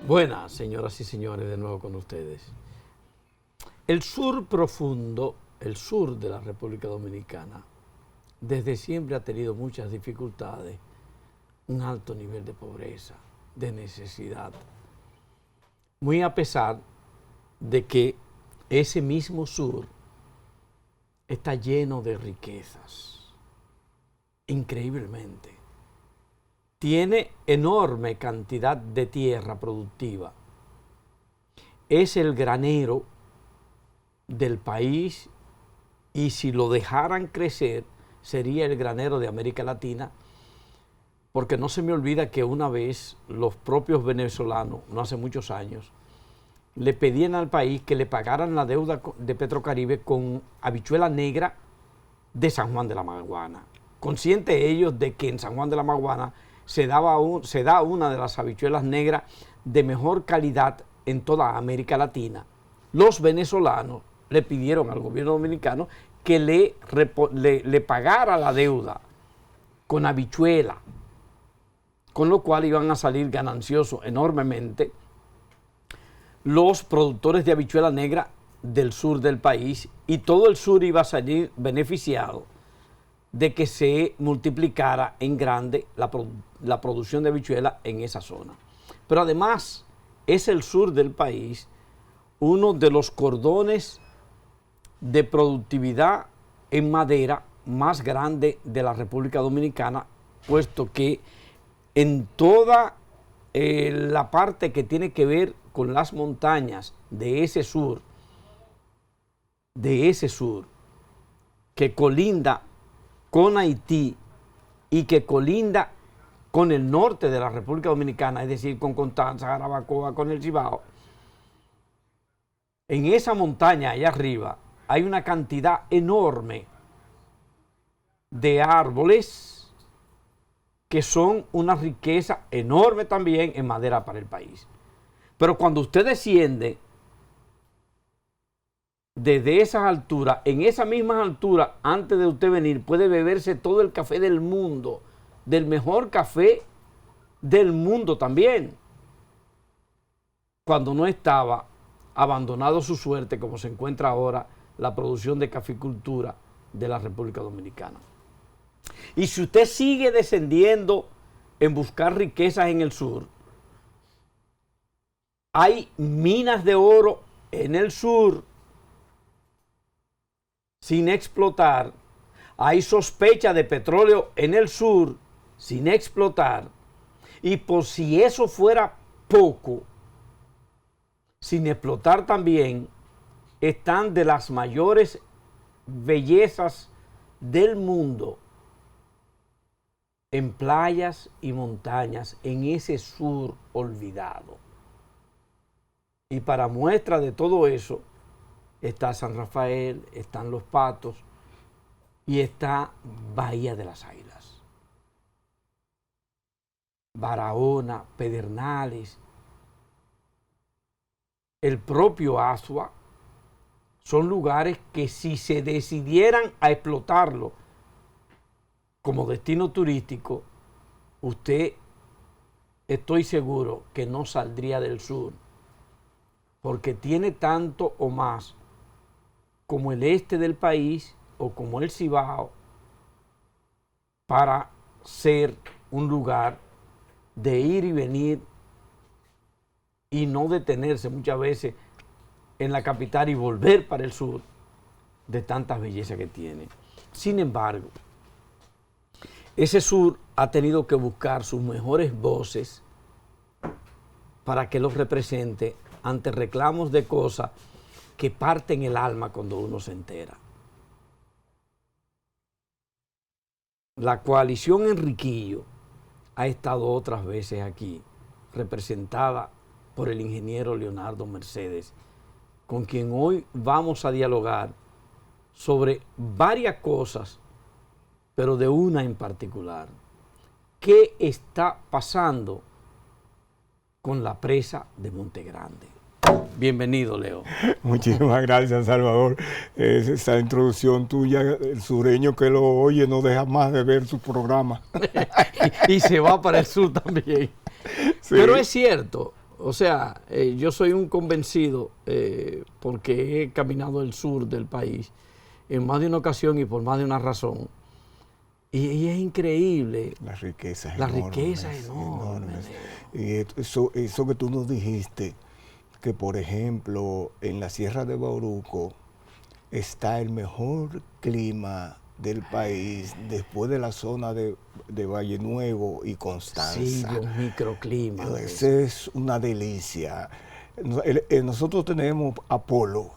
Buenas, señoras y señores, de nuevo con ustedes. El sur profundo, el sur de la República Dominicana, desde siempre ha tenido muchas dificultades, un alto nivel de pobreza, de necesidad. Muy a pesar de que ese mismo sur está lleno de riquezas, increíblemente. Tiene enorme cantidad de tierra productiva. Es el granero del país y si lo dejaran crecer sería el granero de América Latina, porque no se me olvida que una vez los propios venezolanos, no hace muchos años, le pedían al país que le pagaran la deuda de Petrocaribe con habichuela negra de San Juan de la Maguana. Conscientes ellos de que en San Juan de la Maguana se da una de las habichuelas negras de mejor calidad en toda América Latina. Los venezolanos le pidieron al gobierno dominicano que le pagara la deuda con habichuela, con lo cual iban a salir gananciosos enormemente los productores de habichuela negra del sur del país, y todo el sur iba a salir beneficiado de que se multiplicara en grande la producción de habichuela en esa zona. Pero además es el sur del país uno de los cordones de productividad en madera más grande de la República Dominicana, puesto que en toda la parte que tiene que ver con las montañas de ese sur, que colinda con Haití y que colinda con el norte de la República Dominicana, es decir, con Constanza, Jarabacoa, con el Cibao, en esa montaña allá arriba hay una cantidad enorme de árboles que son una riqueza enorme también en madera para el país. Pero cuando usted desciende desde esas alturas, en esas mismas alturas, antes de usted venir, puede beberse todo el café del mundo, del mejor café del mundo también, cuando no estaba abandonado su suerte, como se encuentra ahora la producción de caficultura de la República Dominicana. Y si usted sigue descendiendo en buscar riquezas en el sur, hay minas de oro en el sur sin explotar, hay sospecha de petróleo en el sur sin explotar, y por si eso fuera poco, sin explotar también, están de las mayores bellezas del mundo en playas y montañas en ese sur olvidado. Y para muestra de todo eso está San Rafael, están Los Patos y está Bahía de las Águilas, Barahona, Pedernales, el propio Asua. Son lugares que si se decidieran a explotarlo como destino turístico, usted, estoy seguro que no saldría del sur, porque tiene tanto o más como el este del país o como el Cibao para ser un lugar de ir y venir y no detenerse muchas veces en la capital y volver para el sur de tantas bellezas que tiene. Sin embargo, ese sur ha tenido que buscar sus mejores voces para que los represente ante reclamos de cosas que parten el alma cuando uno se entera. La coalición Enriquillo ha estado otras veces aquí, representada por el ingeniero Leonardo Mercedes, con quien hoy vamos a dialogar sobre varias cosas, pero de una en particular. ¿Qué está pasando con la presa de Monte Grande? Bienvenido, Leo. Muchísimas gracias, Salvador. Esa introducción tuya, el sureño que lo oye no deja más de ver su programa. y se va para el sur también. Sí. Pero es cierto, o sea, yo soy un convencido porque he caminado el sur del país en más de una ocasión y por más de una razón. Y es increíble. Las riquezas enormes. Y eso que tú nos dijiste, que por ejemplo en la Sierra de Bauruco está el mejor clima del país después de la zona de Valle Nuevo y Constanza. Sí, los microclimas. Esa es una delicia. Nosotros tenemos Apolo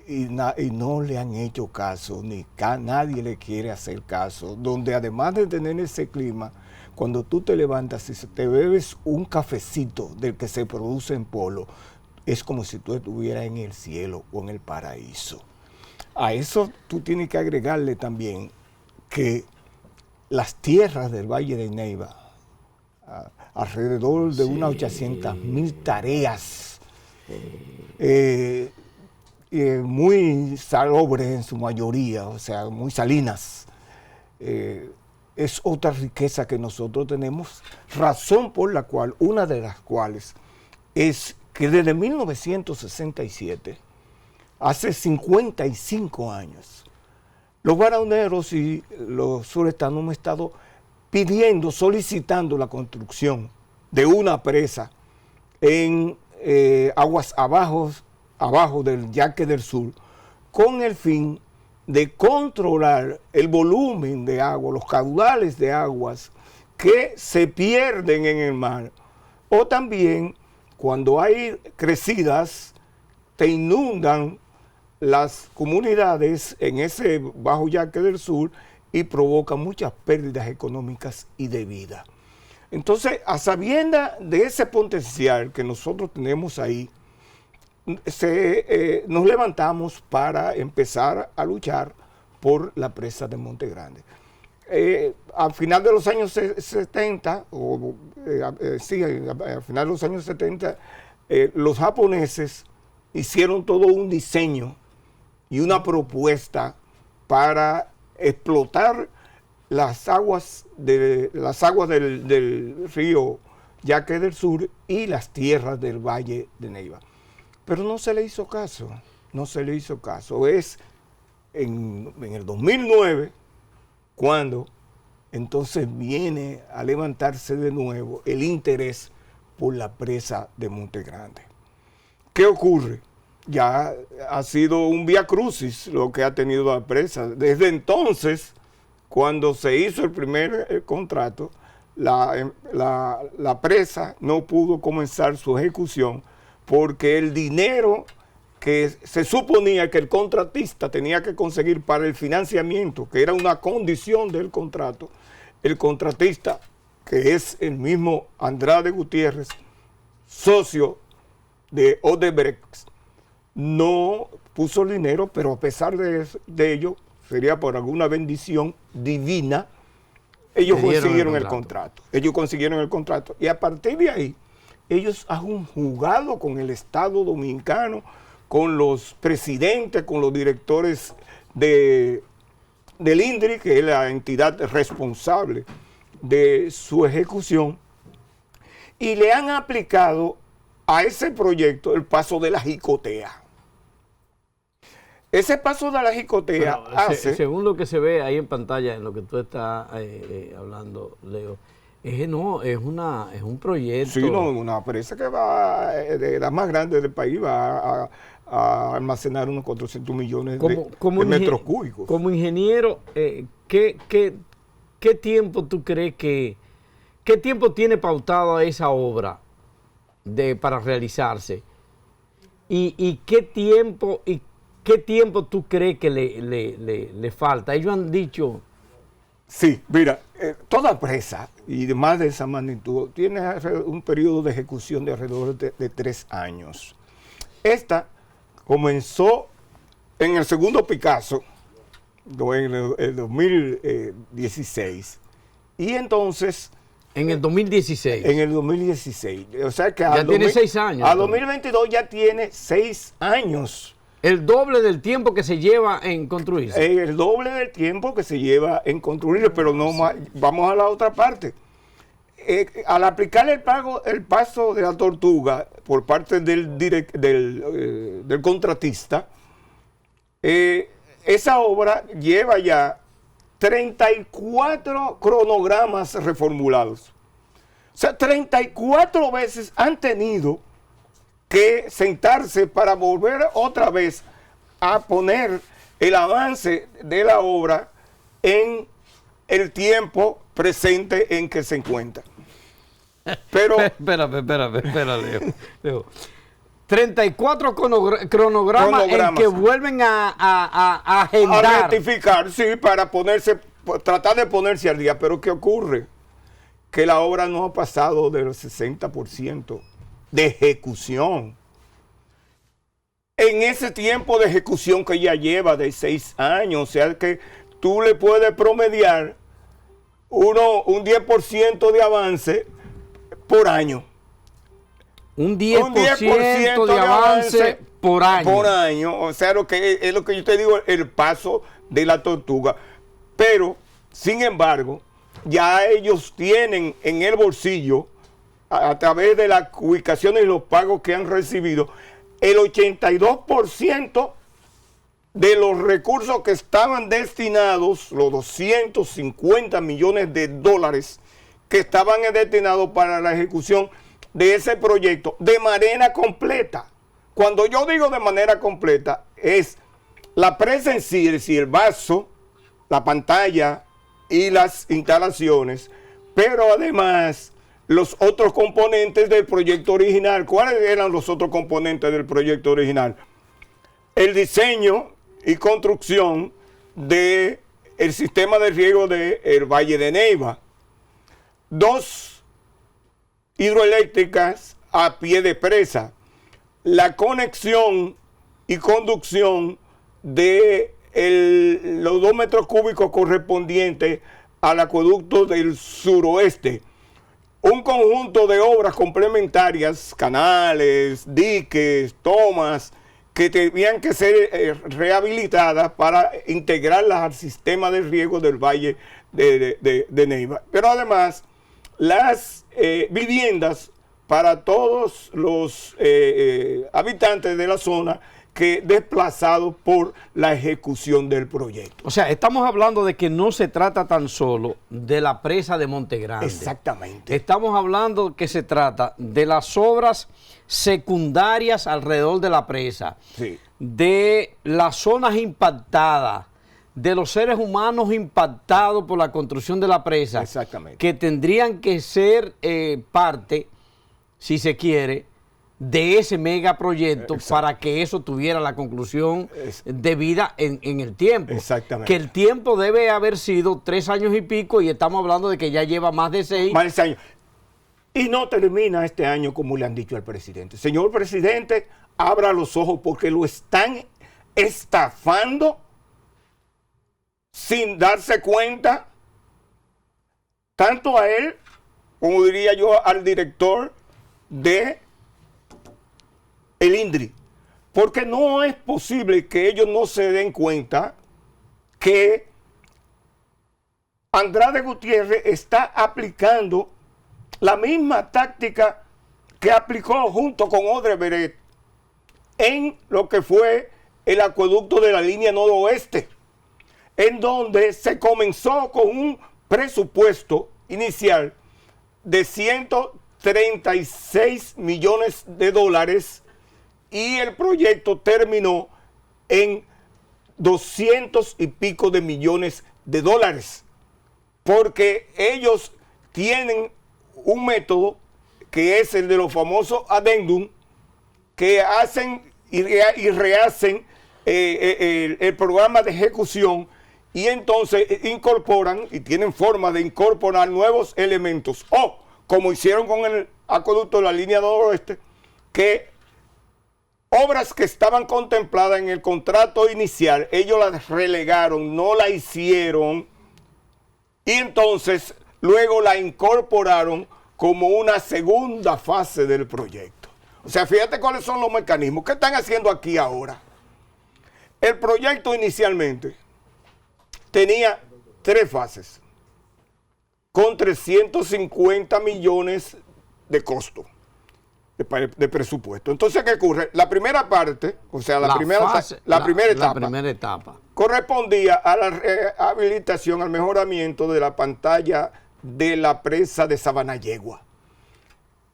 y no le han hecho caso, nadie le quiere hacer caso, donde además de tener ese clima, cuando tú te levantas y te bebes un cafecito del que se produce en Polo, es como si tú estuvieras en el cielo o en el paraíso. A eso tú tienes que agregarle también que las tierras del Valle de Neiva, alrededor de unas 800,000 tareas, muy salobres en su mayoría, o sea, muy salinas, es otra riqueza que nosotros tenemos, razón por la cual, una de las cuales es que desde 1967, hace 55 años, los guaraneros y los surestanos hemos estado pidiendo, solicitando la construcción de una presa en aguas abajo del Yaque del Sur, con el fin de controlar el volumen de agua, los caudales de aguas que se pierden en el mar. O también, cuando hay crecidas, te inundan las comunidades en ese bajo Yaque del Sur y provoca muchas pérdidas económicas y de vida. Entonces, a sabiendas de ese potencial que nosotros tenemos ahí, nos levantamos para empezar a luchar por la presa de Monte Grande. Al final de los años 70, al final de los años 70, los japoneses hicieron todo un diseño y una propuesta para explotar las aguas del río Yaque del Sur y las tierras del Valle de Neiva. Pero no se le hizo caso, no se le hizo caso. Es en el 2009 cuando entonces viene a levantarse de nuevo el interés por la presa de Monte Grande. ¿Qué ocurre? Ya ha sido un vía crucis lo que ha tenido la presa. Desde entonces, cuando se hizo el primer contrato, la presa no pudo comenzar su ejecución porque el dinero que se suponía que el contratista tenía que conseguir para el financiamiento, que era una condición del contrato, el contratista, que es el mismo Andrade Gutiérrez, socio de Odebrecht, no puso el dinero, pero a pesar de ello, sería por alguna bendición divina, ellos consiguieron el contrato. Ellos consiguieron el contrato. Y a partir de ahí, ellos han jugado con el Estado Dominicano, con los presidentes, con los directores del INDRI, que es la entidad responsable de su ejecución, y le han aplicado a ese proyecto el paso de la jicotea. Ese paso de la jicotea hace... Según lo que se ve ahí en pantalla, en lo que tú estás hablando, Leo, es un proyecto... Sí, no, una presa que va, de las más grandes del país, va a almacenar unos 400 millones de metros cúbicos. Como ingeniero, ¿qué tiempo tú crees qué tiempo tiene pautada esa obra para realizarse? ¿Y qué tiempo tú crees que le falta? Ellos han dicho... Sí, mira, toda presa, y más de esa magnitud, tiene un periodo de ejecución de alrededor de 3 años. Esta comenzó en el segundo Picasso, en el 2016, y entonces... En el 2016. En el 2016. O sea que ya tiene 6 años. A 2022 ya tiene 6 años. El doble del tiempo que se lleva en construirse. El doble del tiempo que se lleva en construirse, pero no más. Vamos a la otra parte. al aplicar el paso de la tortuga por parte del contratista, esa obra lleva ya 34 cronogramas reformulados. O sea, 34 veces han tenido que sentarse para volver otra vez a poner el avance de la obra en el tiempo presente en que se encuentra. Pero espérame, Leo. 34 cronogramas en que vuelven a agendar. A rectificar, sí, para tratar de ponerse al día. Pero ¿qué ocurre? Que la obra no ha pasado del 60% de ejecución. En ese tiempo de ejecución que ya lleva de 6 años, o sea que tú le puedes promediar un 10% de avance por año. Un 10% de avance por año. Por año, o sea, es lo que yo te digo, el paso de la tortuga. Pero, sin embargo, ya ellos tienen en el bolsillo, a través de las ubicaciones y los pagos que han recibido, el 82% de los recursos que estaban destinados, los 250 millones de dólares que estaban destinados para la ejecución de ese proyecto de manera completa. Cuando yo digo de manera completa, es la presa en sí, es decir, el vaso, la pantalla y las instalaciones, pero además los otros componentes del proyecto original. ¿Cuáles eran los otros componentes del proyecto original? El diseño y construcción del sistema de riego del Valle de Neiva. 2 hidroeléctricas a pie de presa. La conexión y conducción de los 2 metros cúbicos correspondientes al acueducto del suroeste. Un conjunto de obras complementarias, canales, diques, tomas, que tenían que ser rehabilitadas para integrarlas al sistema de riego del Valle de Neiva. Pero además, las viviendas para todos los habitantes de la zona que desplazados por la ejecución del proyecto. O sea, estamos hablando de que no se trata tan solo de la presa de Monte Grande. Exactamente. Estamos hablando que se trata de las obras secundarias alrededor de la presa, sí, de las zonas impactadas, de los seres humanos impactados por la construcción de la presa, exactamente, que tendrían que ser parte, si se quiere, de ese megaproyecto para que eso tuviera la conclusión debida en el tiempo. Exactamente. Que el tiempo debe haber sido 3 años y pico y estamos hablando de que ya lleva más de 6. Más de 6 años. Y no termina este año como le han dicho al presidente. Señor presidente, abra los ojos porque lo están estafando sin darse cuenta, tanto a él, como diría yo, al director de el INDRI, porque no es posible que ellos no se den cuenta que Andrade Gutiérrez está aplicando la misma táctica que aplicó junto con Odebrecht en lo que fue el acueducto de la línea noroeste, en donde se comenzó con un presupuesto inicial de 136 millones de dólares y el proyecto terminó en 200 y pico de millones de dólares, porque ellos tienen un método que es el de los famosos adendum, que hacen y rehacen el programa de ejecución y entonces incorporan y tienen forma de incorporar nuevos elementos, o como hicieron con el acueducto de la línea noroeste, que obras que estaban contempladas en el contrato inicial, ellos las relegaron, no la hicieron, y entonces luego la incorporaron como una segunda fase del proyecto. O sea, fíjate cuáles son los mecanismos. ¿Qué están haciendo aquí ahora? El proyecto inicialmente tenía 3 fases. con 350 millones de costo de presupuesto. Entonces, ¿qué ocurre? La primera parte, o sea, la primera etapa, correspondía a la rehabilitación, al mejoramiento de la pantalla de la presa de Sabanayegua.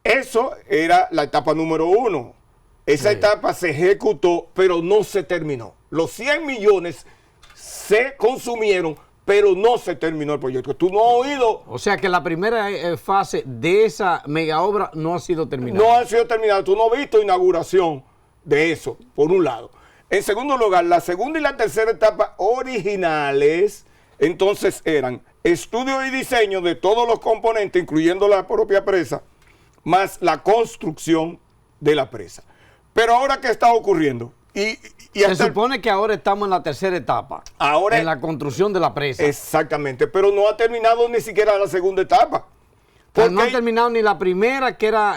Eso era la etapa número 1. Esa etapa se ejecutó, pero no se terminó. Los 100 millones se consumieron, pero no se terminó el proyecto. Tú no has oído. O sea que la primera fase de esa mega obra no ha sido terminada. No ha sido terminada. Tú no has visto inauguración de eso, por un lado. En segundo lugar, la segunda y la tercera etapa originales, entonces eran estudio y diseño de todos los componentes, incluyendo la propia presa, más la construcción de la presa. Pero ahora, ¿qué está ocurriendo? Se supone que ahora estamos en la tercera etapa, ahora, en la construcción de la presa. Exactamente, pero no ha terminado ni siquiera la segunda etapa. Porque no ha terminado ni la primera, que era la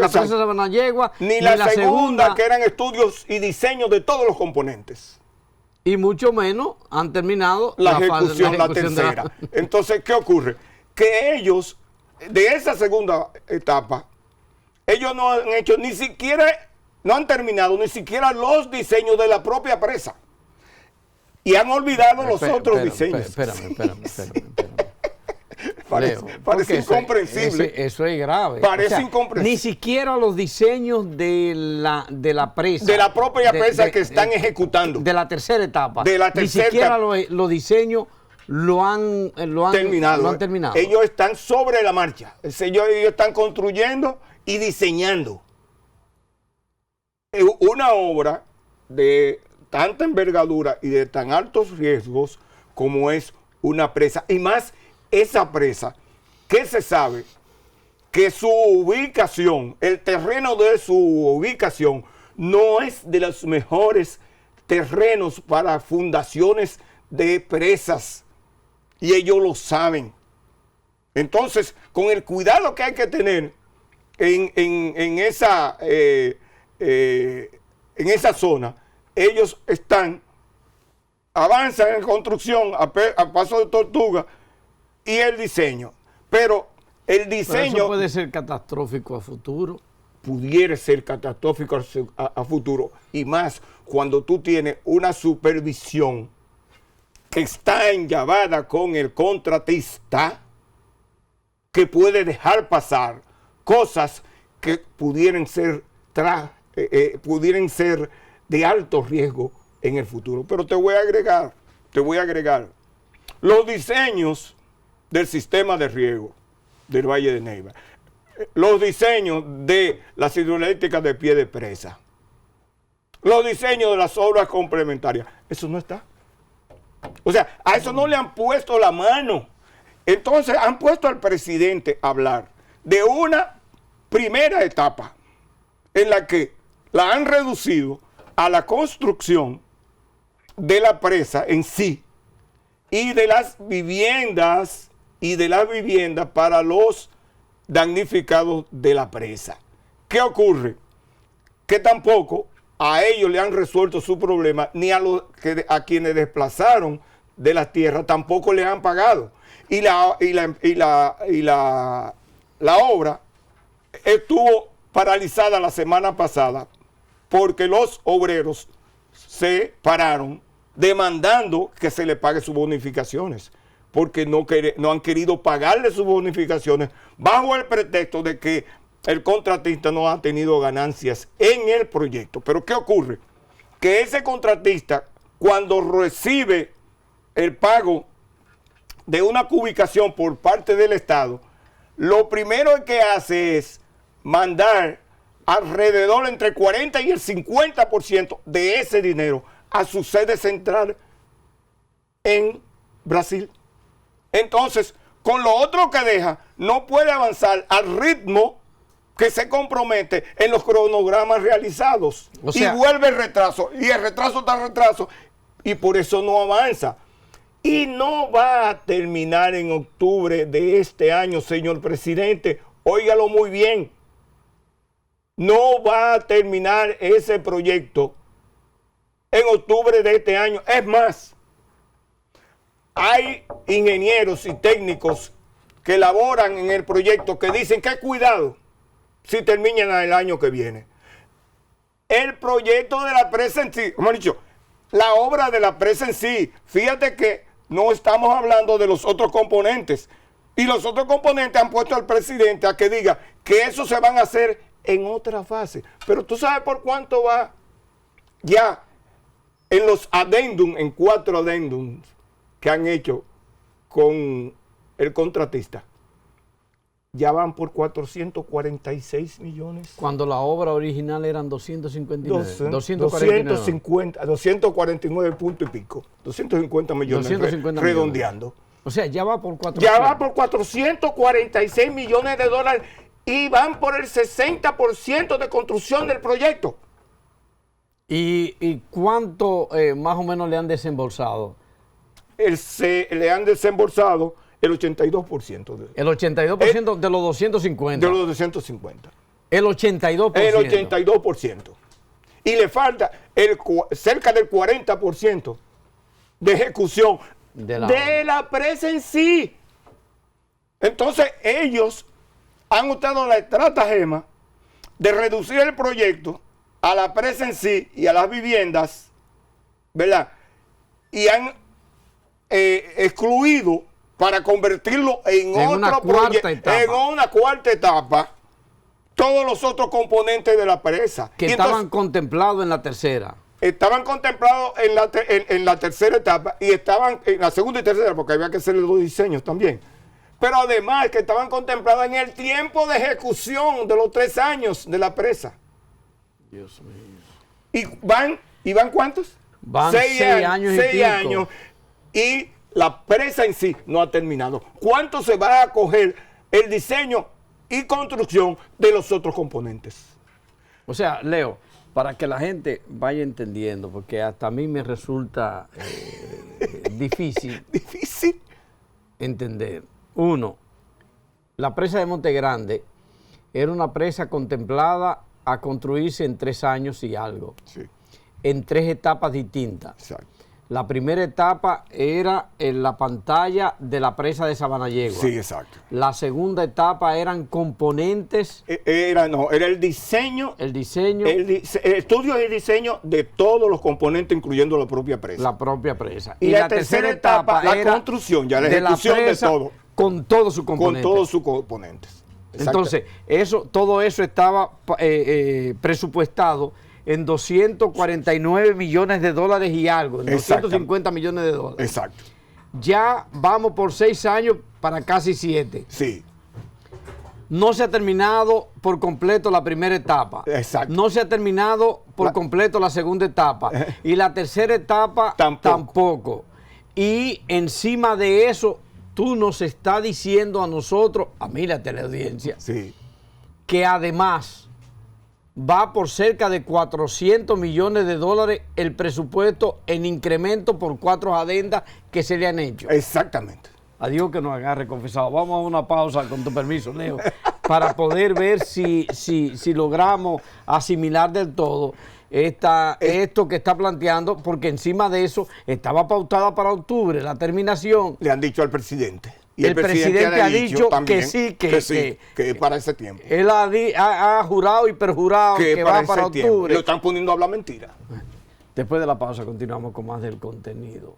presa de Sabanayegua, ni la segunda, que eran estudios y diseños de todos los componentes. Y mucho menos han terminado la ejecución, la tercera. Entonces, ¿qué ocurre? Que ellos, de esa segunda etapa, ellos no han hecho ni siquiera, no han terminado ni siquiera los diseños de la propia presa. Y han olvidado los otros diseños. Espérame. Parece incomprensible. Eso es grave. Parece incomprensible. Ni siquiera los diseños de la presa. De la propia presa que están ejecutando. De la tercera etapa. De la tercera ni siquiera los diseños lo han terminado. Ellos están sobre la marcha. Ellos están construyendo y diseñando una obra de tanta envergadura y de tan altos riesgos como es una presa. Y más esa presa, que se sabe que su ubicación, el terreno de su ubicación, no es de los mejores terrenos para fundaciones de presas. Y ellos lo saben. Entonces, con el cuidado que hay que tener en esa zona, ellos avanzan en construcción a paso de tortuga y el diseño. Pero el diseño... Pero eso puede ser catastrófico a futuro. Pudiera ser catastrófico a futuro. Y más cuando tú tienes una supervisión que está enllavada con el contratista, que puede dejar pasar cosas que pudieran ser de alto riesgo en el futuro. Pero te voy a agregar los diseños del sistema de riego del Valle de Neiva, los diseños de las hidroeléctricas de pie de presa, los diseños de las obras complementarias. Eso no está. O sea, a eso no le han puesto la mano. Entonces han puesto al presidente a hablar de una primera etapa en la que la han reducido a la construcción de la presa en sí y de las viviendas para los damnificados de la presa. ¿Qué ocurre? Que tampoco a ellos le han resuelto su problema, ni a quienes desplazaron de las tierras tampoco les han pagado. Y la obra estuvo paralizada la semana pasada porque los obreros se pararon demandando que se le pague sus bonificaciones, porque no han querido pagarle sus bonificaciones bajo el pretexto de que el contratista no ha tenido ganancias en el proyecto. Pero ¿qué ocurre? Que ese contratista, cuando recibe el pago de una cubicación por parte del Estado, lo primero que hace es mandar alrededor entre el 40 y el 50% de ese dinero a su sede central en Brasil. Entonces, con lo otro que deja, no puede avanzar al ritmo que se compromete en los cronogramas realizados. O sea, y vuelve el retraso, y el retraso está retraso, y por eso no avanza. Y no va a terminar en octubre de este año, señor presidente. Óigalo muy bien. No va a terminar ese proyecto en octubre de este año. Es más, hay ingenieros y técnicos que elaboran en el proyecto que dicen que cuidado si terminan el año que viene. El proyecto de la presa en sí, como he dicho, la obra de la presa en sí, fíjate que no estamos hablando de los otros componentes. Y los otros componentes han puesto al presidente a que diga que eso se van a hacer en otra fase. Pero tú sabes por cuánto va ya en los adendum, en 4 adendums que han hecho con el contratista. Ya van por 446 millones. Cuando la obra original eran 259. 249 puntos y pico. 250 millones 250 redondeando. Millones. O sea, ya va por 400. Ya va por 446 millones de dólares y van por el 60% de construcción del proyecto. ¿Y cuánto más o menos le han desembolsado? Le han desembolsado el 82%. El 82% de los 250. De los 250. El 82%. El 82%. Y le falta cerca del 40% de ejecución de la presa en sí. Entonces ellos han usado la estratagema de reducir el proyecto a la presa en sí y a las viviendas, ¿verdad? Y han excluido para convertirlo en otro proyecto, en una cuarta etapa, todos los otros componentes de la presa. Que estaban contemplados en la tercera. Estaban contemplados en la tercera etapa y estaban en la segunda y tercera, porque había que hacerle 2 diseños también. Pero además que estaban contemplados en el tiempo de ejecución de los 3 años de la presa. Dios mío. ¿Y van cuántos? Van 6 años. 6 años. Y la presa en sí no ha terminado. ¿Cuánto se va a coger el diseño y construcción de los otros componentes? O sea, Leo, para que la gente vaya entendiendo, porque hasta a mí me resulta difícil entender. Uno, la presa de Monte Grande era una presa contemplada a construirse en 3 años y algo, sí, en 3 etapas distintas. Exacto. La primera etapa era en la pantalla de la presa de Sabanayegua. Sí, exacto. La segunda etapa eran componentes. Era el diseño. El diseño. El estudio y diseño de todos los componentes, incluyendo la propia presa. La propia presa. Y la tercera etapa, la construcción, ya la ejecución de todo. Con todos sus componentes. Con todos sus componentes. Entonces, todo eso estaba presupuestado en 249 millones de dólares y algo, en 250 millones de dólares. Exacto. Ya vamos por 6 años para casi 7. Sí. No se ha terminado por completo la primera etapa. Exacto. No se ha terminado por completo la segunda etapa. Y la tercera etapa tampoco. Y encima de eso, tú nos estás diciendo a nosotros, a mí la teleaudiencia, sí, que además va por cerca de 400 millones de dólares el presupuesto en incremento por 4 adendas que se le han hecho. Exactamente. Adiós que nos agarre confesado. Vamos a una pausa, con tu permiso, Leo, para poder ver si logramos asimilar del todo esto que está planteando, porque encima de eso estaba pautada para octubre la terminación. Le han dicho al presidente. Y el presidente ha dicho también que sí, que para ese tiempo. Él ha jurado y perjurado que va para octubre. Lo están poniendo a hablar mentira. Después de la pausa continuamos con más del contenido.